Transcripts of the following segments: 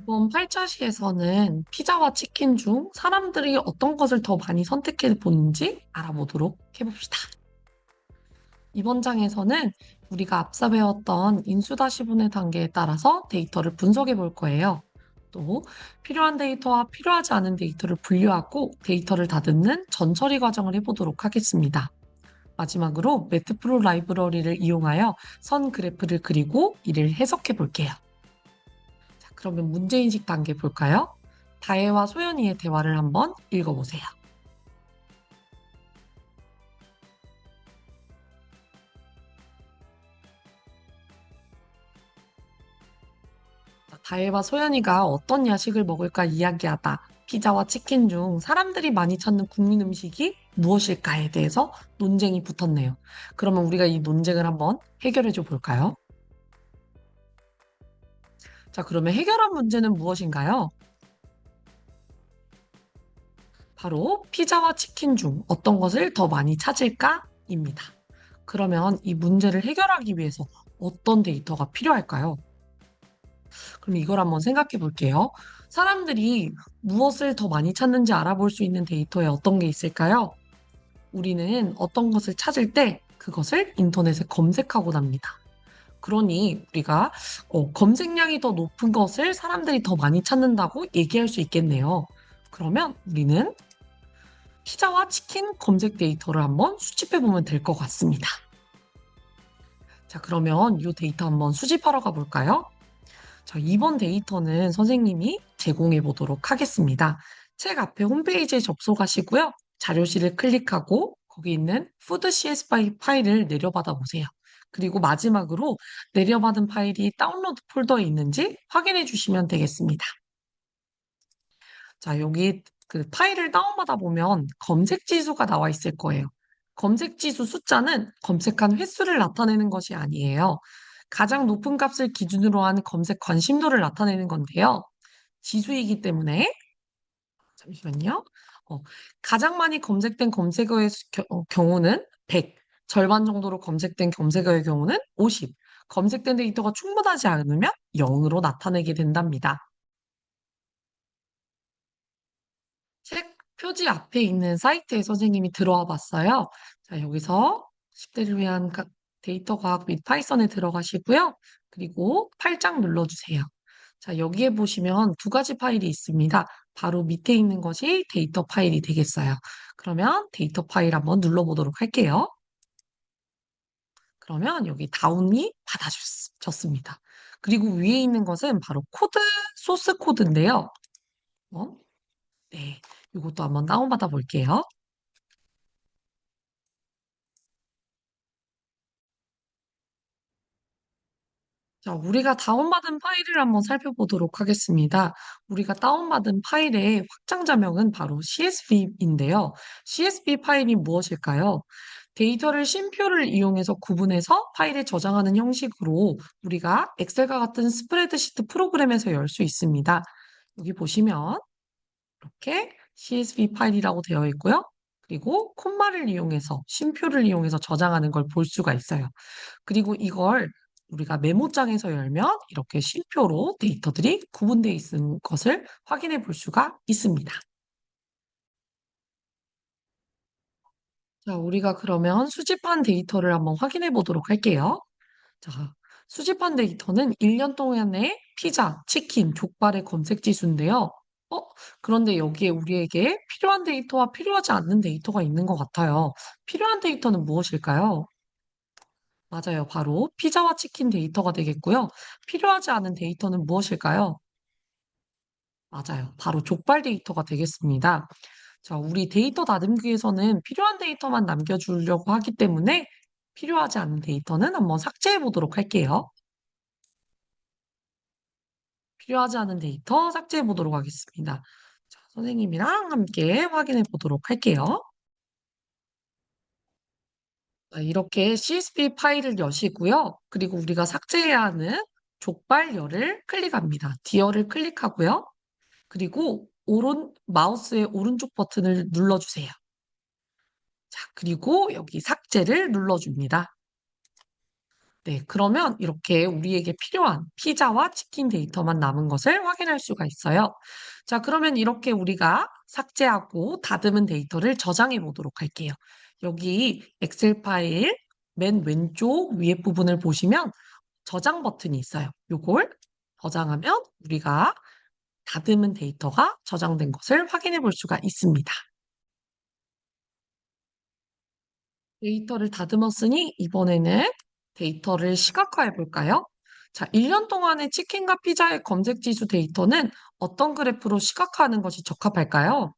이번 8차시에서는 피자와 치킨 중 사람들이 어떤 것을 더 많이 선택해 보는지 알아보도록 해봅시다. 이번 장에서는 우리가 앞서 배웠던 인수다시분해 단계에 따라서 데이터를 분석해 볼 거예요. 또 필요한 데이터와 필요하지 않은 데이터를 분류하고 데이터를 다듬는 전처리 과정을 해보도록 하겠습니다. 마지막으로 매트프로 라이브러리를 이용하여 선 그래프를 그리고 이를 해석해 볼게요. 자, 그러면 문제인식 단계 볼까요? 다혜와 소연이의 대화를 한번 읽어보세요. 다혜와 소연이가 어떤 야식을 먹을까 이야기하다 피자와 치킨 중 사람들이 많이 찾는 국민 음식이 무엇일까에 대해서 논쟁이 붙었네요. 그러면 우리가 이 논쟁을 한번 해결해 줘 볼까요? 자, 그러면 해결한 문제는 무엇인가요? 바로 피자와 치킨 중 어떤 것을 더 많이 찾을까입니다. 그러면 이 문제를 해결하기 위해서 어떤 데이터가 필요할까요? 그럼 이걸 한번 생각해 볼게요. 사람들이 무엇을 더 많이 찾는지 알아볼 수 있는 데이터에 어떤 게 있을까요? 우리는 어떤 것을 찾을 때 그것을 인터넷에 검색하고 납니다. 그러니 우리가 검색량이 더 높은 것을 사람들이 더 많이 찾는다고 얘기할 수 있겠네요. 그러면 우리는 피자와 치킨 검색 데이터를 한번 수집해 보면 될 것 같습니다. 자, 그러면 이 데이터 한번 수집하러 가볼까요? 자, 이번 데이터는 선생님이 제공해 보도록 하겠습니다. 책 앞에 홈페이지에 접속하시고요. 자료실을 클릭하고 거기 있는 푸드 CSV 파일을 내려받아 보세요. 그리고 마지막으로 내려받은 파일이 다운로드 폴더에 있는지 확인해 주시면 되겠습니다. 자, 여기 그 파일을 다운받아 보면 검색 지수가 나와 있을 거예요. 검색 지수 숫자는 검색한 횟수를 나타내는 것이 아니에요. 가장 높은 값을 기준으로 한 검색 관심도를 나타내는 건데요. 지수이기 때문에, 잠시만요. 어, 가장 많이 검색된 검색어의 경우는 100, 절반 정도로 검색된 검색어의 경우는 50, 검색된 데이터가 충분하지 않으면 0으로 나타내게 된답니다. 책 표지 앞에 있는 사이트에 선생님이 들어와 봤어요. 자, 여기서 10대를 위한 데이터 과학 및 파이썬에 들어가시고요. 그리고 8장 눌러주세요. 자, 여기에 보시면 두 가지 파일이 있습니다. 바로 밑에 있는 것이 데이터 파일이 되겠어요. 그러면 데이터 파일 한번 눌러보도록 할게요. 그러면 여기 다운이 받아졌습니다. 그리고 위에 있는 것은 바로 코드, 소스 코드인데요. 어? 네, 이것도 한번 다운받아 볼게요. 자, 우리가 다운받은 파일을 한번 살펴보도록 하겠습니다. 우리가 다운받은 파일의 확장자명은 바로 CSV인데요. CSV 파일이 무엇일까요? 데이터를 쉼표를 이용해서 구분해서 파일에 저장하는 형식으로 우리가 엑셀과 같은 스프레드시트 프로그램에서 열 수 있습니다. 여기 보시면 이렇게 CSV 파일이라고 되어 있고요. 그리고 콤마를 이용해서 쉼표를 이용해서 저장하는 걸 볼 수가 있어요. 그리고 이걸 우리가 메모장에서 열면 이렇게 쉼표로 데이터들이 구분되어 있는 것을 확인해 볼 수가 있습니다. 자, 우리가 그러면 수집한 데이터를 한번 확인해 보도록 할게요. 자, 수집한 데이터는 1년 동안의 피자, 치킨, 족발의 검색 지수인데요. 어, 그런데 여기에 우리에게 필요한 데이터와 필요하지 않는 데이터가 있는 것 같아요. 필요한 데이터는 무엇일까요? 맞아요. 바로 피자와 치킨 데이터가 되겠고요. 필요하지 않은 데이터는 무엇일까요? 맞아요. 바로 족발 데이터가 되겠습니다. 자, 우리 데이터 다듬기에서는 필요한 데이터만 남겨주려고 하기 때문에 필요하지 않은 데이터는 한번 삭제해 보도록 할게요. 필요하지 않은 데이터 삭제해 보도록 하겠습니다. 자, 선생님이랑 함께 확인해 보도록 할게요. 자, 이렇게 CSV 파일을 여시고요. 그리고 우리가 삭제해야 하는 족발열을 클릭합니다. 디어를 클릭하고요. 그리고 마우스의 오른쪽 버튼을 눌러주세요. 자, 그리고 여기 삭제를 눌러줍니다. 네, 그러면 이렇게 우리에게 필요한 피자와 치킨 데이터만 남은 것을 확인할 수가 있어요. 자, 그러면 이렇게 우리가 삭제하고 다듬은 데이터를 저장해 보도록 할게요. 여기 엑셀 파일 맨 왼쪽 위에 부분을 보시면 저장 버튼이 있어요. 요걸 저장하면 우리가 다듬은 데이터가 저장된 것을 확인해 볼 수가 있습니다. 데이터를 다듬었으니 이번에는 데이터를 시각화해 볼까요? 자, 1년 동안의 치킨과 피자의 검색 지수 데이터는 어떤 그래프로 시각화하는 것이 적합할까요?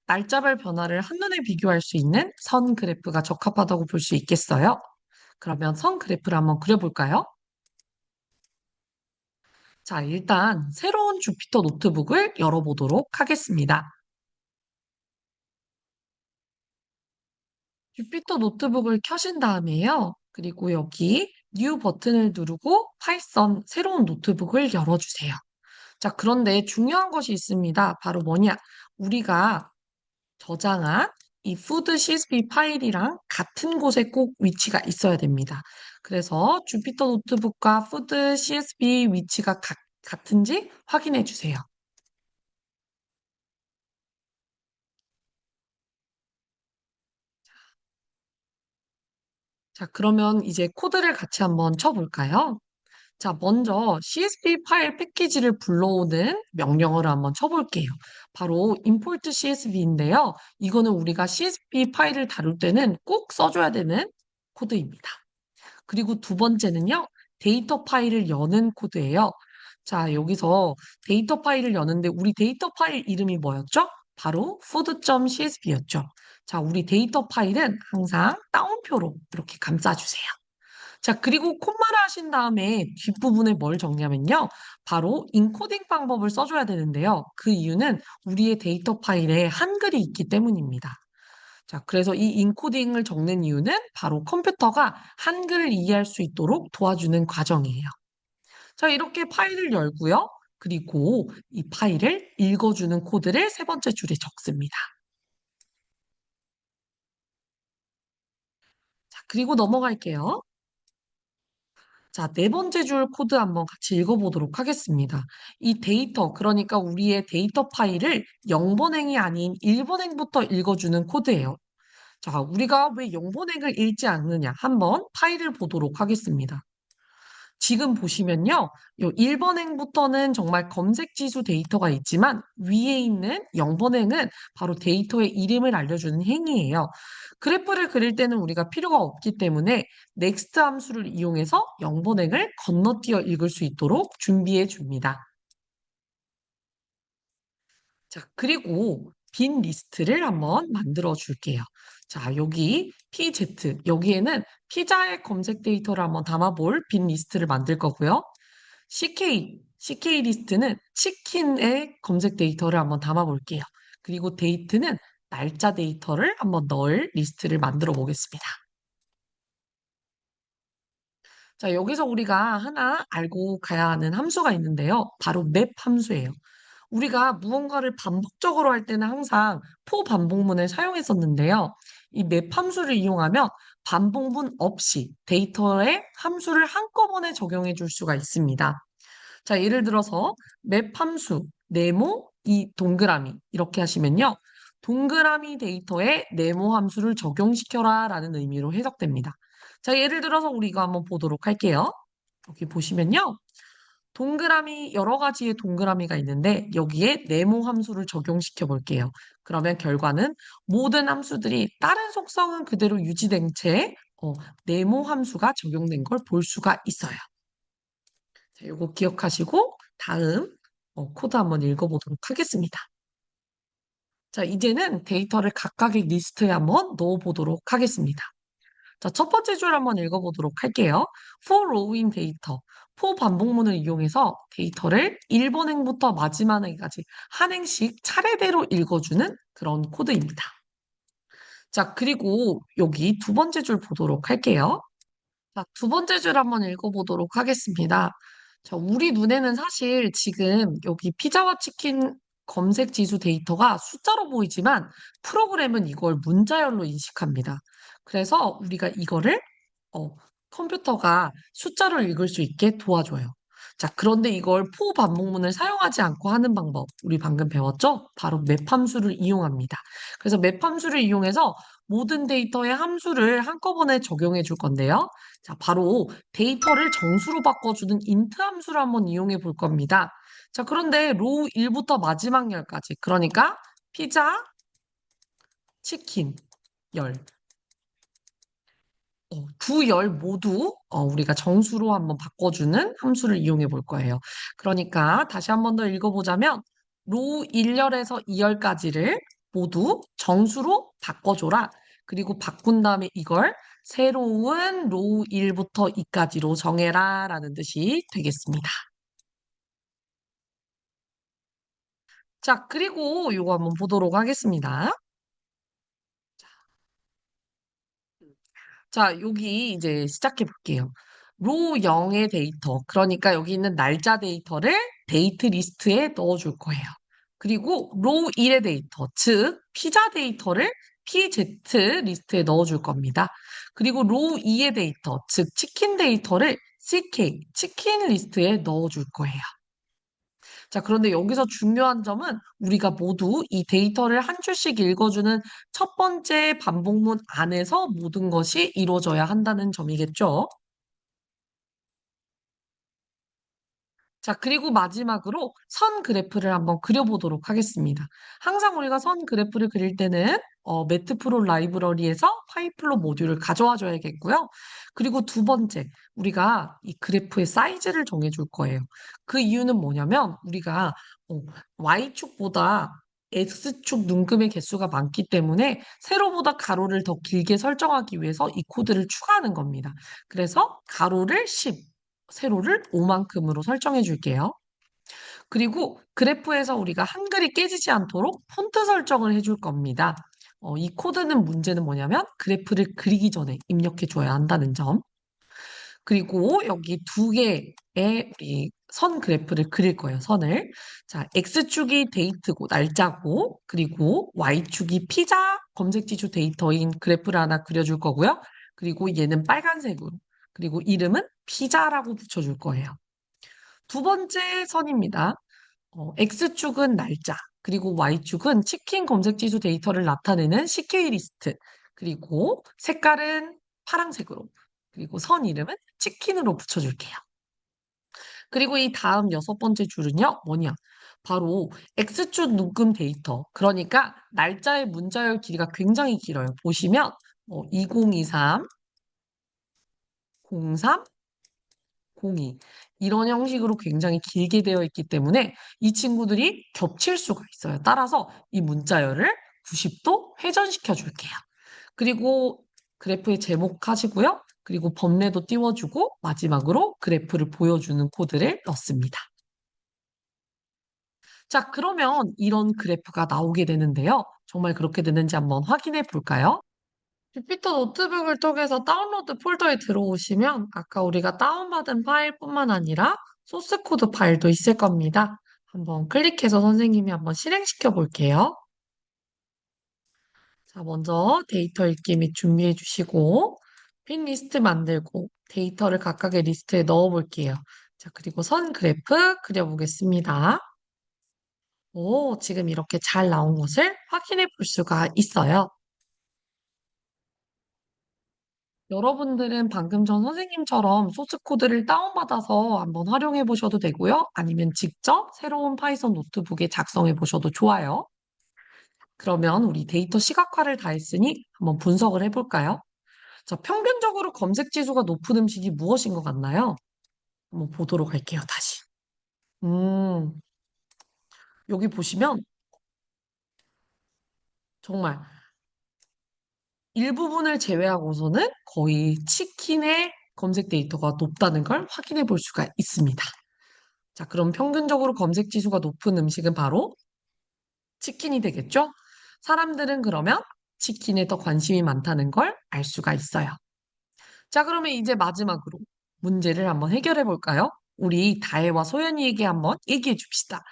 날짜별 변화를 한눈에 비교할 수 있는 선 그래프가 적합하다고 볼 수 있겠어요? 그러면 선 그래프를 한번 그려볼까요? 자, 일단 새로운 주피터 노트북을 열어보도록 하겠습니다. 주피터 노트북을 켜신 다음에요. 그리고 여기 뉴 버튼을 누르고 파이썬 새로운 노트북을 열어주세요. 자, 그런데 중요한 것이 있습니다. 바로 뭐냐? 우리가 저장한 이 푸드 CSV 파일이랑 같은 곳에 꼭 위치가 있어야 됩니다. 그래서 주피터 노트북과 푸드 CSV 위치가 같은지 확인해 주세요. 자, 그러면 이제 코드를 같이 한번 쳐볼까요? 자, 먼저 CSV 파일 패키지를 불러오는 명령어를 한번 쳐볼게요. 바로 import CSV인데요. 이거는 우리가 CSV 파일을 다룰 때는 꼭 써줘야 되는 코드입니다. 그리고 두 번째는요, 데이터 파일을 여는 코드예요. 자, 여기서 데이터 파일을 여는데 우리 데이터 파일 이름이 뭐였죠? 바로 food.csv였죠. 자, 우리 데이터 파일은 항상 따옴표로 이렇게 감싸주세요. 자, 그리고 콤마를 하신 다음에 뒷부분에 뭘 정리하면요. 바로 인코딩 방법을 써줘야 되는데요. 그 이유는 우리의 데이터 파일에 한글이 있기 때문입니다. 자, 그래서 이 인코딩을 적는 이유는 바로 컴퓨터가 한글을 이해할 수 있도록 도와주는 과정이에요. 자, 이렇게 파일을 열고요. 그리고 이 파일을 읽어주는 코드를 세 번째 줄에 적습니다. 자, 그리고 넘어갈게요. 자, 네 번째 줄 코드 한번 같이 읽어보도록 하겠습니다. 이 데이터, 그러니까 우리의 데이터 파일을 0번행이 아닌 1번행부터 읽어주는 코드예요. 자, 우리가 왜 0번행을 읽지 않느냐? 한번 파일을 보도록 하겠습니다. 지금 보시면요. 요 1번행부터는 정말 검색 지수 데이터가 있지만 위에 있는 0번행은 바로 데이터의 이름을 알려주는 행위예요. 그래프를 그릴 때는 우리가 필요가 없기 때문에 next 함수를 이용해서 0번행을 건너뛰어 읽을 수 있도록 준비해 줍니다. 자, 그리고 빈 리스트를 한번 만들어 줄게요. 자, 여기 PZ, 여기에는 피자의 검색 데이터를 한번 담아볼 빈 리스트를 만들 거고요. CK 리스트는 치킨의 검색 데이터를 한번 담아볼게요. 그리고 데이트는 날짜 데이터를 한번 넣을 리스트를 만들어 보겠습니다. 자, 여기서 우리가 하나 알고 가야 하는 함수가 있는데요. 바로 맵 함수예요. 우리가 무언가를 반복적으로 할 때는 항상 포 반복문을 사용했었는데요. 이 맵 함수를 이용하면 반복문 없이 데이터에 함수를 한꺼번에 적용해 줄 수가 있습니다. 자, 예를 들어서 맵 함수, 네모, 이 동그라미 이렇게 하시면요. 동그라미 데이터에 네모 함수를 적용시켜라 라는 의미로 해석됩니다. 자, 예를 들어서 우리 이거 한번 보도록 할게요. 여기 보시면요. 동그라미, 여러 가지의 동그라미가 있는데 여기에 네모 함수를 적용시켜 볼게요. 그러면 결과는 모든 함수들이 다른 속성은 그대로 유지된 채 네모 함수가 적용된 걸 볼 수가 있어요. 자, 요거 기억하시고 다음 코드 한번 읽어보도록 하겠습니다. 자, 이제는 데이터를 각각의 리스트에 한번 넣어보도록 하겠습니다. 자, 첫 번째 줄 한번 읽어보도록 할게요. for row인 데이터, for 반복문을 이용해서 데이터를 1번 행부터 마지막 행까지 한 행씩 차례대로 읽어주는 그런 코드입니다. 자, 그리고 여기 두 번째 줄 보도록 할게요. 자, 두 번째 줄 한번 읽어보도록 하겠습니다. 자, 우리 눈에는 사실 지금 여기 피자와 치킨 검색 지수 데이터가 숫자로 보이지만 프로그램은 이걸 문자열로 인식합니다. 그래서 우리가 이거를 어, 컴퓨터가 숫자를 읽을 수 있게 도와줘요. 자, 그런데 이걸 포반복문을 사용하지 않고 하는 방법, 우리 방금 배웠죠? 바로 맵 함수를 이용합니다. 그래서 맵 함수를 이용해서 모든 데이터의 함수를 한꺼번에 적용해 줄 건데요. 자, 바로 데이터를 정수로 바꿔주는 인트 함수를 한번 이용해 볼 겁니다. 자, 그런데 로우 1부터 마지막 열까지, 그러니까 피자, 치킨, 열. 두 열 모두 우리가 정수로 한번 바꿔주는 함수를 이용해 볼 거예요. 그러니까 다시 한번 더 읽어보자면 로우 1열에서 2열까지를 모두 정수로 바꿔줘라. 그리고 바꾼 다음에 이걸 새로운 로우 1부터 2까지로 정해라 라는 뜻이 되겠습니다. 자, 그리고 이거 한번 보도록 하겠습니다. 자, 여기 이제 시작해 볼게요. 로 0의 데이터, 그러니까 여기 있는 날짜 데이터를 데이트 리스트에 넣어줄 거예요. 그리고 로 1의 데이터, 즉 피자 데이터를 PZ 리스트에 넣어줄 겁니다. 그리고 로 2의 데이터, 즉 치킨 데이터를 CK, 치킨 리스트에 넣어줄 거예요. 자, 그런데 여기서 중요한 점은 우리가 모두 이 데이터를 한 줄씩 읽어주는 첫 번째 반복문 안에서 모든 것이 이루어져야 한다는 점이겠죠. 자, 그리고 마지막으로 선 그래프를 한번 그려보도록 하겠습니다. 항상 우리가 선 그래프를 그릴 때는 매트프로 라이브러리에서 파이플로 모듈을 가져와 줘야겠고요. 그리고 두 번째, 우리가 이 그래프의 사이즈를 정해줄 거예요. 그 이유는 뭐냐면 우리가 Y축보다 X축 눈금의 개수가 많기 때문에 세로보다 가로를 더 길게 설정하기 위해서 이 코드를 추가하는 겁니다. 그래서 가로를 10, 세로를 5만큼으로 설정해 줄게요. 그리고 그래프에서 우리가 한글이 깨지지 않도록 폰트 설정을 해줄 겁니다. 이 코드는 문제는 뭐냐면 그래프를 그리기 전에 입력해 줘야 한다는 점. 그리고 여기 두 개의 우리 선 그래프를 그릴 거예요, 선을. 자, X축이 데이트고, 날짜고, 그리고 Y축이 피자 검색 지수 데이터인 그래프를 하나 그려줄 거고요. 그리고 얘는 빨간색으로. 그리고 이름은 피자라고 붙여줄 거예요. 두 번째 선입니다. X축은 날짜, 그리고 Y축은 치킨 검색 지수 데이터를 나타내는 CK 리스트, 그리고 색깔은 파란색으로, 그리고 선 이름은 치킨으로 붙여줄게요. 그리고 이 다음 여섯 번째 줄은요, 뭐냐? 바로 X축 눈금 데이터. 그러니까 날짜의 문자열 길이가 굉장히 길어요. 보시면 2023, 03, 02 이런 형식으로 굉장히 길게 되어 있기 때문에 이 친구들이 겹칠 수가 있어요. 따라서 이 문자열을 90도 회전시켜 줄게요. 그리고 그래프의 제목 하시고요. 그리고 범례도 띄워주고 마지막으로 그래프를 보여주는 코드를 넣습니다. 자, 그러면 이런 그래프가 나오게 되는데요. 정말 그렇게 되는지 한번 확인해 볼까요? 주피터 노트북을 통해서 다운로드 폴더에 들어오시면 아까 우리가 다운받은 파일뿐만 아니라 소스 코드 파일도 있을 겁니다. 한번 클릭해서 선생님이 한번 실행시켜 볼게요. 자, 먼저 데이터 읽기 및 준비해 주시고 핀 리스트 만들고 데이터를 각각의 리스트에 넣어 볼게요. 자, 그리고 선 그래프 그려보겠습니다. 오, 지금 이렇게 잘 나온 것을 확인해 볼 수가 있어요. 여러분들은 방금 전 선생님처럼 소스 코드를 다운받아서 한번 활용해 보셔도 되고요. 아니면 직접 새로운 파이썬 노트북에 작성해 보셔도 좋아요. 그러면 우리 데이터 시각화를 다 했으니 한번 분석을 해볼까요? 자, 평균적으로 검색 지수가 높은 음식이 무엇인 것 같나요? 한번 보도록 할게요, 다시. 음, 여기 보시면 정말 일부분을 제외하고서는 거의 치킨의 검색 데이터가 높다는 걸 확인해 볼 수가 있습니다. 자, 그럼 평균적으로 검색 지수가 높은 음식은 바로 치킨이 되겠죠? 사람들은 그러면 치킨에 더 관심이 많다는 걸 알 수가 있어요. 자, 그러면 이제 마지막으로 문제를 한번 해결해 볼까요? 우리 다혜와 소연이에게 한번 얘기해 줍시다.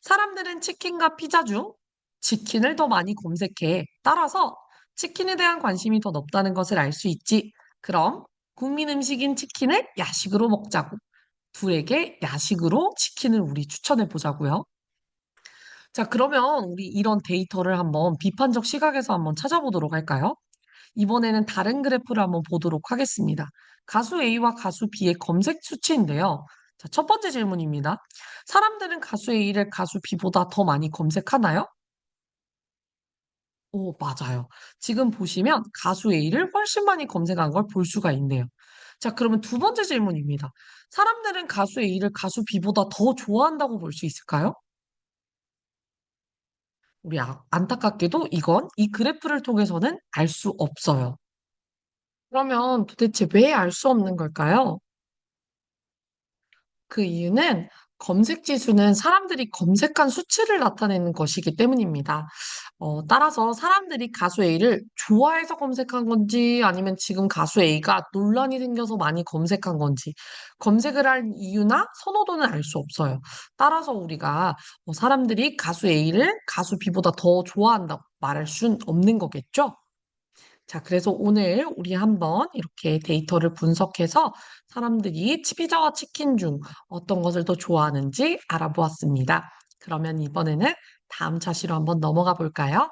사람들은 치킨과 피자 중 치킨을 더 많이 검색해. 따라서 치킨에 대한 관심이 더 높다는 것을 알 수 있지. 그럼 국민 음식인 치킨을 야식으로 먹자고. 둘에게 야식으로 치킨을 우리 추천해 보자고요. 자, 그러면 우리 이런 데이터를 한번 비판적 시각에서 한번 찾아보도록 할까요? 이번에는 다른 그래프를 한번 보도록 하겠습니다. 가수 A와 가수 B의 검색 수치인데요. 자, 첫 번째 질문입니다. 사람들은 가수 A를 가수 B보다 더 많이 검색하나요? 오, 맞아요. 지금 보시면 가수 A를 훨씬 많이 검색한 걸 볼 수가 있네요. 자, 그러면 두 번째 질문입니다. 사람들은 가수 A를 가수 B보다 더 좋아한다고 볼 수 있을까요? 우리 안타깝게도 이건 이 그래프를 통해서는 알 수 없어요. 그러면 도대체 왜 알 수 없는 걸까요? 그 이유는 검색 지수는 사람들이 검색한 수치를 나타내는 것이기 때문입니다. 따라서 사람들이 가수 A를 좋아해서 검색한 건지 아니면 지금 가수 A가 논란이 생겨서 많이 검색한 건지 검색을 할 이유나 선호도는 알 수 없어요. 따라서 우리가 사람들이 가수 A를 가수 B보다 더 좋아한다고 말할 순 없는 거겠죠? 자, 그래서 오늘 우리 한번 이렇게 데이터를 분석해서 사람들이 피자와 치킨 중 어떤 것을 더 좋아하는지 알아보았습니다. 그러면 이번에는 다음 차시로 한번 넘어가 볼까요?